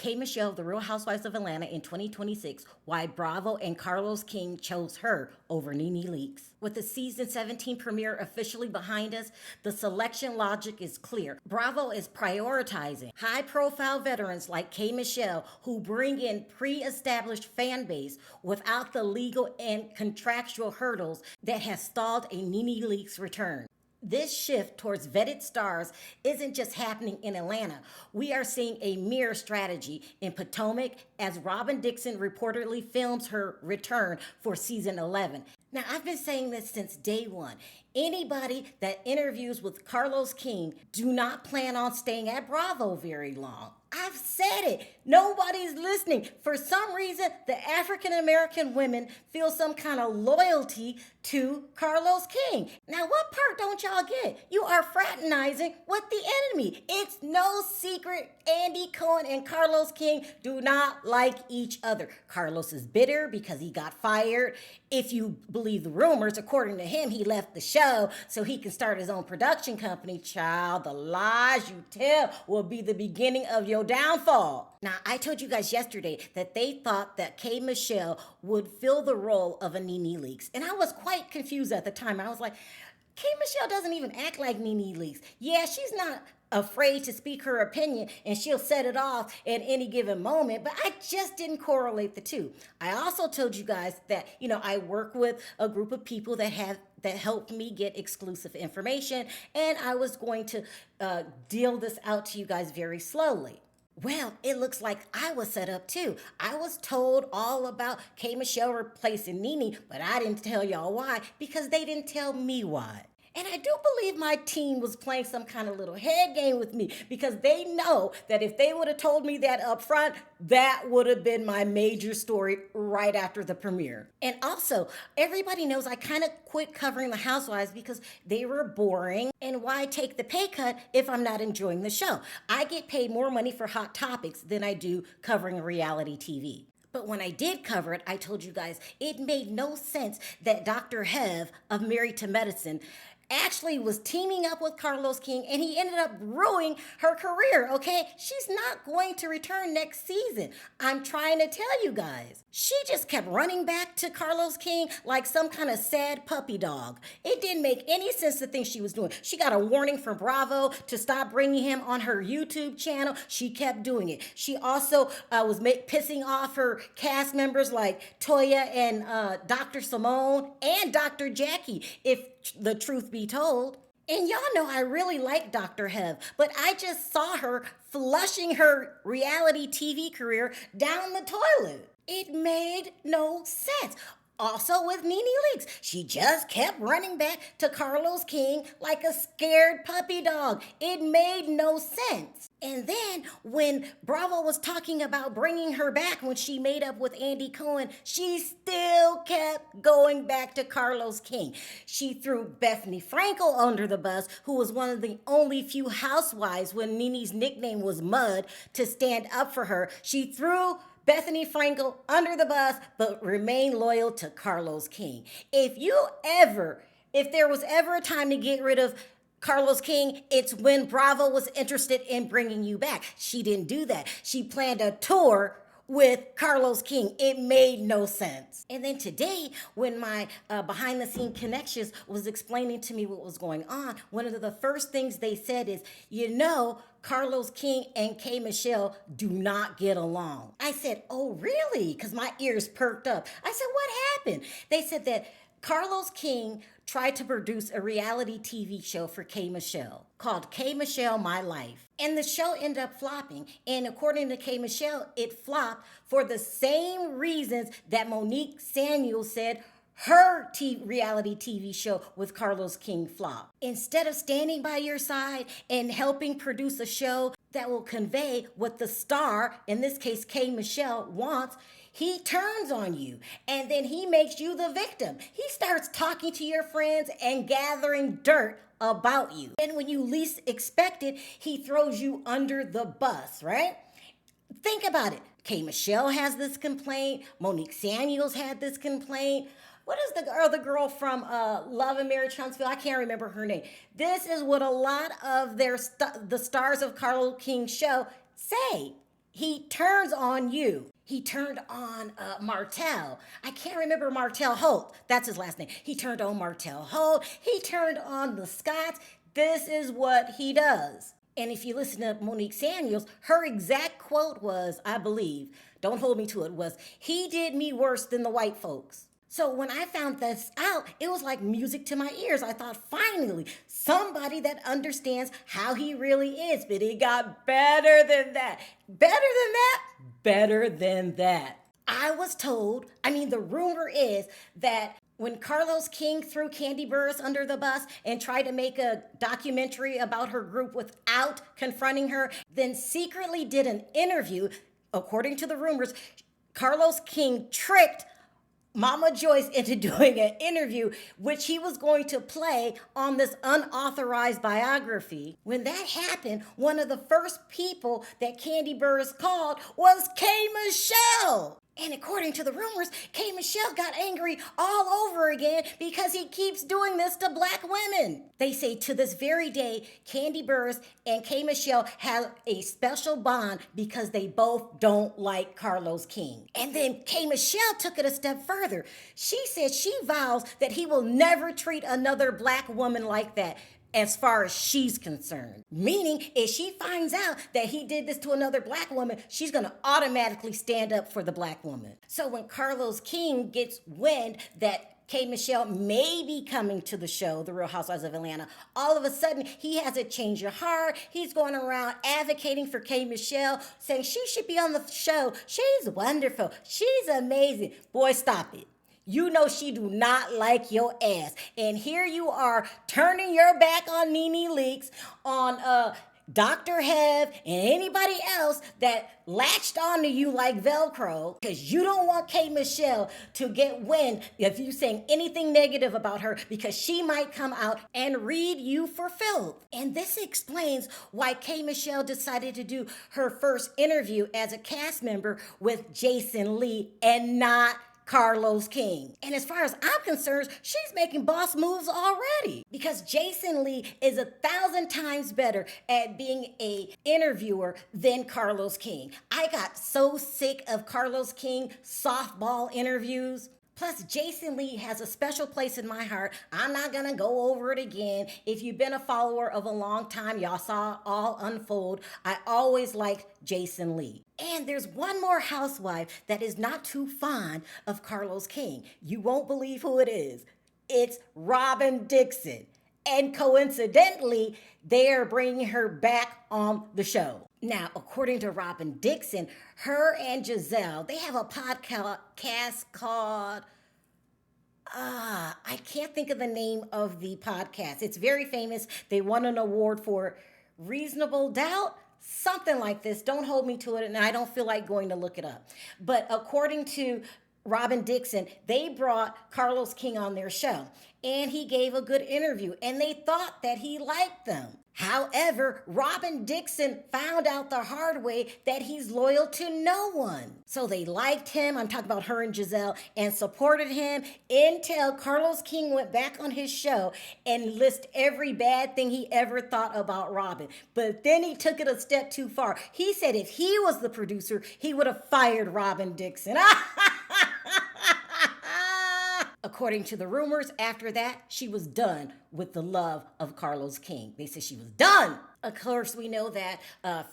K. Michelle of The Real Housewives of Atlanta in 2026, why Bravo and Carlos King chose her over Nene Leakes. With the season 17 premiere officially behind us, the selection logic is clear. Bravo is prioritizing high-profile veterans like K. Michelle who bring in pre-established fan base without the legal and contractual hurdles that has stalled a Nene Leakes return. This shift towards vetted stars isn't just happening in Atlanta. We are seeing a mirror strategy in Potomac as Robyn Dixon reportedly films her return for season 11. Now, I've been saying this since day one. Anybody that interviews with Carlos King do not plan on staying at Bravo very long. I've said it. Nobody's listening. For some reason, the African American women feel some kind of loyalty to Carlos King. Now, what part don't y'all get? You are fraternizing with the enemy. It's no secret Andy Cohen and Carlos King do not like each other. Carlos is bitter because he got fired. If you believe the rumors, according to him, he left the show so he can start his own production company. Child, the lies you tell will be the beginning of your downfall. Now, I told you guys yesterday that they thought that K. Michelle would fill the role of a Nene Leakes. And I was quite confused at the time. I was like, K. Michelle doesn't even act like Nene Leakes. Yeah, she's not afraid to speak her opinion and she'll set it off at any given moment, but I just didn't correlate the two. I also told you guys that, I work with a group of people that helped me get exclusive information, and I was going to deal this out to you guys very slowly. Well, it looks like I was set up too. I was told all about K. Michelle replacing Nene, but I didn't tell y'all why because they didn't tell me why. And I do believe my team was playing some kind of little head game with me because they know that if they would have told me that up front, that would have been my major story right after the premiere. And also, everybody knows I kind of quit covering the Housewives because they were boring. And why take the pay cut if I'm not enjoying the show? I get paid more money for hot topics than I do covering reality TV. But when I did cover it, I told you guys it made no sense that Dr. Hev of Married to Medicine actually was teaming up with Carlos King and he ended up ruining her career, okay? She's not going to return next season. I'm trying to tell you guys. She just kept running back to Carlos King like some kind of sad puppy dog. It didn't make any sense to think she was doing. She got a warning from Bravo to stop bringing him on her YouTube channel. She kept doing it. She also was pissing off her cast members like Toya and Dr. Simone and Dr. Jackie, if the truth be told. And y'all know I really like Dr. Hev, but I just saw her flushing her reality TV career down the toilet. It made no sense. Also with Nene Leakes, she just kept running back to Carlos King like a scared puppy dog. It made no sense. And then when Bravo was talking about bringing her back when she made up with Andy Cohen, she still kept going back to Carlos King. She threw Bethany Frankel under the bus, who was one of the only few housewives when Nene's nickname was Mud, to stand up for her. She threw Bethany Frankel under the bus, but remained loyal to Carlos King. If there was ever a time to get rid of Carlos King, it's when Bravo was interested in bringing you back. She didn't do that. She planned a tour with Carlos King. It made no sense. And then today, when my behind-the-scene connections was explaining to me what was going on, one of the first things they said is, Carlos King and K. Michelle do not get along. I said, oh, really? Because my ears perked up. I said, what happened? They said that Carlos King tried to produce a reality TV show for K. Michelle called K. Michelle My Life. And the show ended up flopping. And according to K. Michelle, it flopped for the same reasons that Monique Samuel said her reality TV show with Carlos King flopped. Instead of standing by your side and helping produce a show that will convey what the star, in this case K. Michelle, wants, he turns on you and then he makes you the victim. He starts talking to your friends and gathering dirt about you. And when you least expect it, he throws you under the bus, right? Think about it. K. Michelle has this complaint. Monique Samuels had this complaint. What is the other girl from Love and Marriage Huntsville? I can't remember her name. This is what a lot of the stars of Carlos King's show say. He turns on you. He turned on Martell. I can't remember Martell Holt. That's his last name. He turned on Martell Holt. He turned on the Scotts. This is what he does. And if you listen to Monique Samuels, her exact quote was, I believe, don't hold me to it, was, he did me worse than the white folks. So when I found this out, it was like music to my ears. I thought, finally, somebody that understands how he really is. But it got better than that. Better than that? Better than that. I was told, the rumor is that when Carlos King threw Kandi Burruss under the bus and tried to make a documentary about her group without confronting her, then secretly did an interview, according to the rumors, Carlos King tricked Mama Joyce into doing an interview, which he was going to play on this unauthorized biography. When that happened, one of the first people that Kandi Burruss called was K. Michelle. And according to the rumors, K. Michelle got angry all over again because he keeps doing this to black women. They say to this very day, Kandi Burruss and K. Michelle have a special bond because they both don't like Carlos King. And then K. Michelle took it a step further. She said she vows that he will never treat another black woman like that, as far as she's concerned. Meaning, if she finds out that he did this to another black woman, she's gonna automatically stand up for the black woman. So when Carlos King gets wind that K. Michelle may be coming to the show, The Real Housewives of Atlanta, all of a sudden he has a change of heart. He's going around advocating for K. Michelle, saying she should be on the show. She's wonderful. She's amazing. Boy, stop it. You know she do not like your ass. And here you are turning your back on Nene Leakes, on Dr. Hev, and anybody else that latched onto you like Velcro, because you don't want K. Michelle to get wind if you saying anything negative about her, because she might come out and read you for filth. And this explains why K. Michelle decided to do her first interview as a cast member with Jason Lee and not Carlos King. And as far as I'm concerned, she's making boss moves already, because Jason Lee is 1,000 times better at being a interviewer than Carlos King. I got so sick of Carlos King softball interviews. Plus, Jason Lee has a special place in my heart. I'm not gonna go over it again. If you've been a follower of a long time, y'all saw all unfold. I always liked Jason Lee. And there's one more housewife that is not too fond of Carlos King. You won't believe who it is. It's Robyn Dixon. And coincidentally, they're bringing her back on the show. Now, according to Robyn Dixon, her and Giselle, they have a podcast called, I can't think of the name of the podcast. It's very famous. They won an award for Reasonable Doubt, something like this. Don't hold me to it, and I don't feel like going to look it up. But according to Robyn Dixon, they brought Carlos King on their show, and he gave a good interview, and they thought that he liked them. However, Robyn Dixon found out the hard way that he's loyal to no one. So they liked him, I'm talking about her and Giselle, and supported him until Carlos King went back on his show and listed every bad thing he ever thought about Robyn. But then he took it a step too far. He said if he was the producer, he would have fired Robyn Dixon. According to the rumors, after that, she was done with the love of Carlos King. They said she was done. Of course, we know that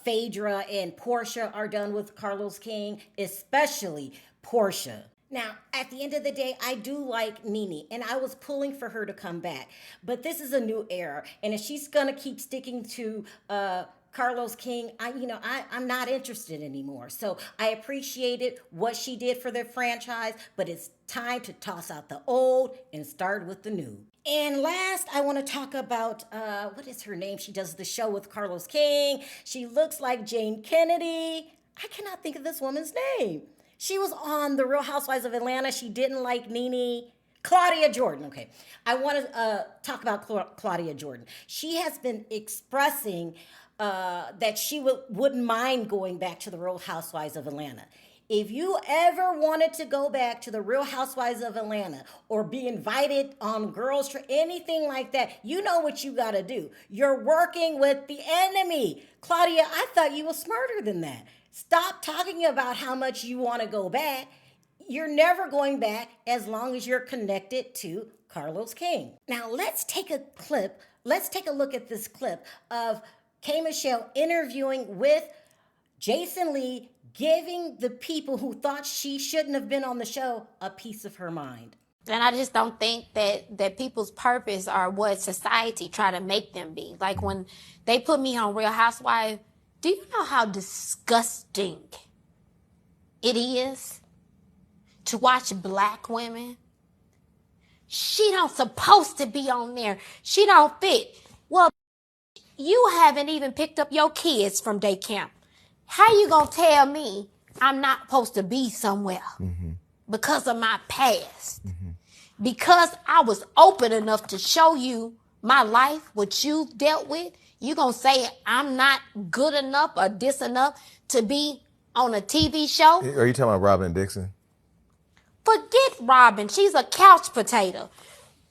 Phaedra and Portia are done with Carlos King, especially Portia. Now, at the end of the day, I do like Nene, and I was pulling for her to come back. But this is a new era, and if she's gonna keep sticking to Carlos King, I'm not interested anymore. So I appreciated what she did for their franchise, but it's time to toss out the old and start with the new. And last, I want to talk about, what is her name? She does the show with Carlos King. She looks like Jane Kennedy. I cannot think of this woman's name. She was on The Real Housewives of Atlanta. She didn't like Nene. Claudia Jordan. Okay. I want to talk about Claudia Jordan. She has been expressing that she wouldn't mind going back to The Real Housewives of Atlanta. If you ever wanted to go back to The Real Housewives of Atlanta or be invited on girls' trip, anything like that, you know what you got to do. You're working with the enemy. Claudia, I thought you were smarter than that. Stop talking about how much you want to go back. You're never going back as long as you're connected to Carlos King. Now let's take a clip. Let's take a look at this clip of K. Michelle interviewing with Jason Lee, giving the people who thought she shouldn't have been on the show a piece of her mind. And I just don't think that people's purpose are what society try to make them be. Like when they put me on Real Housewives, do you know how disgusting it is to watch black women? She don't supposed to be on there. She don't fit. Well, you haven't even picked up your kids from day camp. How you gonna tell me I'm not supposed to be somewhere because of my past? Because I was open enough to show you my life, what you've dealt with, you gonna say I'm not good enough or this enough to be on a TV show? Are you talking about Robyn Dixon? Forget Robyn. She's a couch potato.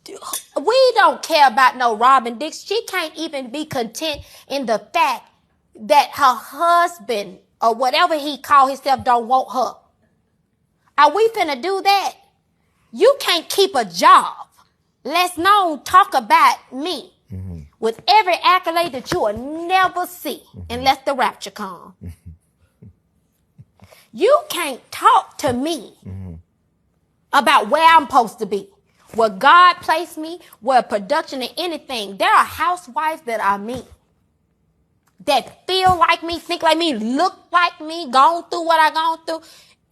We don't care about no Robyn Dixon. She can't even be content in the fact that her husband or whatever he call himself don't want her. Are we finna do that? You can't keep a job. Let's not talk about me with every accolade that you will never see unless the rapture comes. You can't talk to me about where I'm supposed to be, where God placed me, where production and anything. There are housewives that are me, that feel like me, think like me, look like me, gone through what I gone through.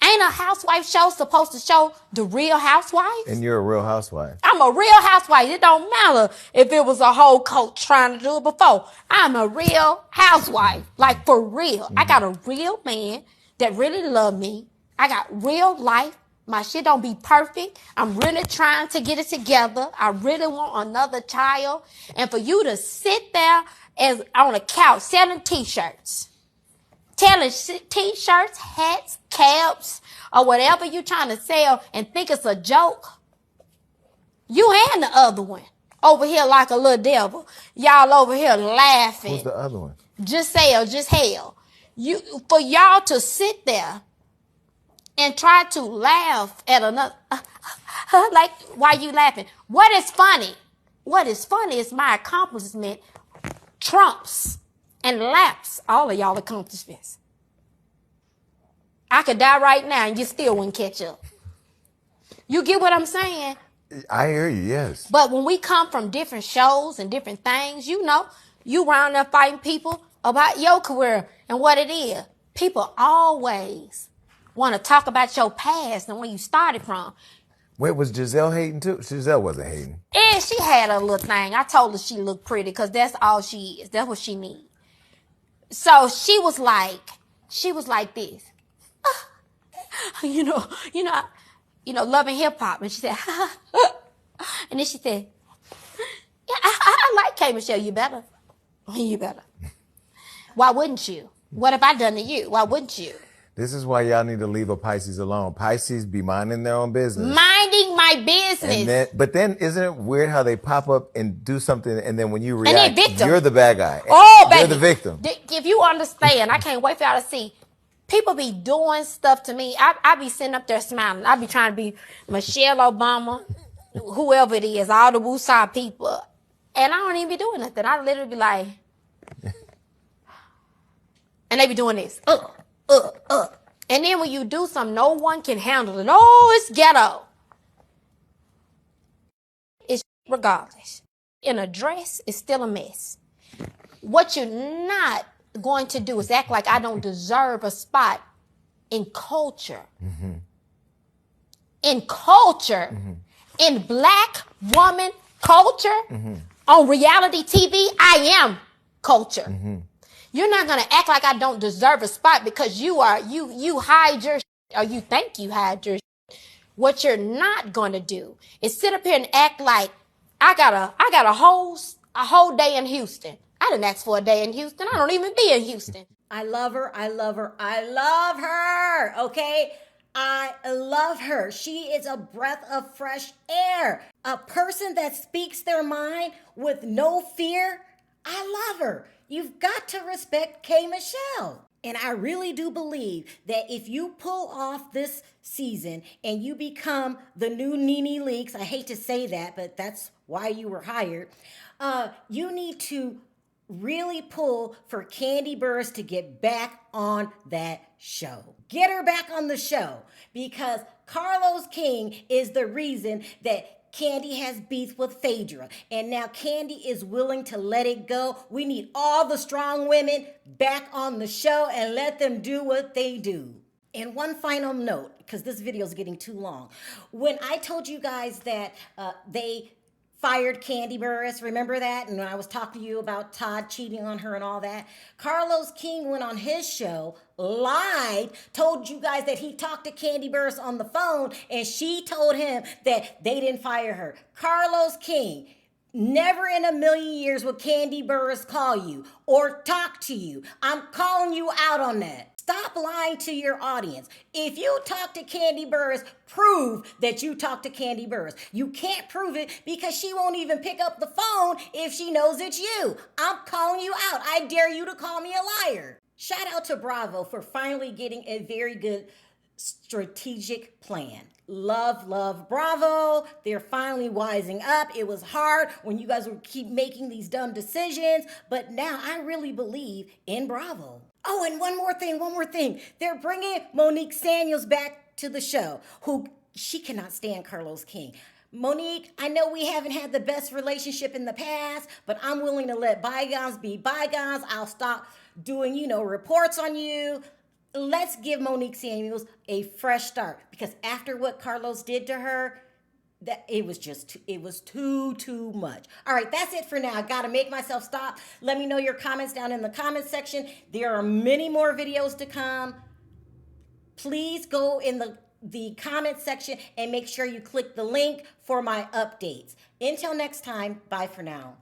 Ain't a housewife show supposed to show the real housewives? And you're a real housewife. I'm a real housewife. It don't matter if it was a whole coach trying to do it before. I'm a real housewife, like for real. I got a real man that really love me. I got real life. My shit don't be perfect. I'm really trying to get it together. I really want another child. And for you to sit there as on a couch selling t-shirts, telling t-shirts, hats, caps, or whatever you trying to sell and think it's a joke. You and the other one over here like a little devil. Y'all over here laughing. Who's the other one? Just hell. For y'all to sit there and try to laugh at another, like, why you laughing? What is funny? What is funny is my accomplishment trumps and laps all of y'all accomplishments. I could die right now and you still wouldn't catch up. You get what I'm saying? I hear you, yes. But when we come from different shows and different things, you know, you round there fighting people about your career and what it is. People always want to talk about your past and where you started from. Wait, was Giselle hating too? Giselle wasn't hating. And she had a little thing. I told her she looked pretty because that's all she is. That's what she needs. So she was like this. You know, loving hip hop. And she said, and then she said, yeah, I like K. Michelle. You better. Why wouldn't you? What have I done to you? Why wouldn't you? This is why y'all need to leave a Pisces alone. Pisces be minding their own business. Minding my business. But then isn't it weird how they pop up and do something and then when you react, you're the bad guy. Oh, baby. You're the victim. If you understand, I can't wait for y'all to see. People be doing stuff to me. I be sitting up there smiling. I be trying to be Michelle Obama, whoever it is, all the Woosah people. And I don't even be doing nothing. I literally be like, and they be doing this. And then when you do something, no one can handle it. Oh, it's ghetto. It's regardless. In a dress, it's still a mess. What you're not going to do is act like I don't deserve a spot in culture. Mm-hmm. In culture, in black woman culture, on reality TV, I am culture. You're not going to act like I don't deserve a spot because you hide your or you think you hide your. What you're not going to do is sit up here and act like I got a whole day in Houston. I didn't ask for a day in Houston. I don't even be in Houston. I love her. I love her. I love her. Okay? I love her. She is a breath of fresh air. A person that speaks their mind with no fear. I love her. You've got to respect K. Michelle. And I really do believe that if you pull off this season and you become the new Nene Leakes, I hate to say that, but that's why you were hired, you need to really pull for Kandi Burruss to get back on that show. Get her back on the show, because Carlos King is the reason that Kandi has beef with Phaedra, and now Kandi is willing to let it go. We need all the strong women back on the show and let them do what they do. And one final note, because this video is getting too long. When I told you guys that they fired Kandi Burruss, remember that? And when I was talking to you about Todd cheating on her and all that, Carlos King went on his show, lied, told you guys that he talked to Kandi Burruss on the phone, and she told him that they didn't fire her. Carlos King, never in a million years would Kandi Burruss call you or talk to you. I'm calling you out on that. Stop lying to your audience. If you talk to Kandi Burruss, prove that you talked to Kandi Burruss. You can't prove it because she won't even pick up the phone if she knows it's you. I'm calling you out. I dare you to call me a liar. Shout out to Bravo for finally getting a very good strategic plan. Love, love, Bravo. They're finally wising up. It was hard when you guys would keep making these dumb decisions, but now I really believe in Bravo. Oh, and one more thing. They're bringing Monique Samuels back to the show, who she cannot stand Carlos King. Monique, I know we haven't had the best relationship in the past, but I'm willing to let bygones be bygones. I'll stop doing, reports on you. Let's give Monique Samuels a fresh start, because after what Carlos did to her, that it was too much. All right, that's it for now. I gotta make myself stop. Let me know your comments down in the comment section. There are many more videos to come. Please go in the comment section and make sure you click the link for my updates. Until next time, bye for now.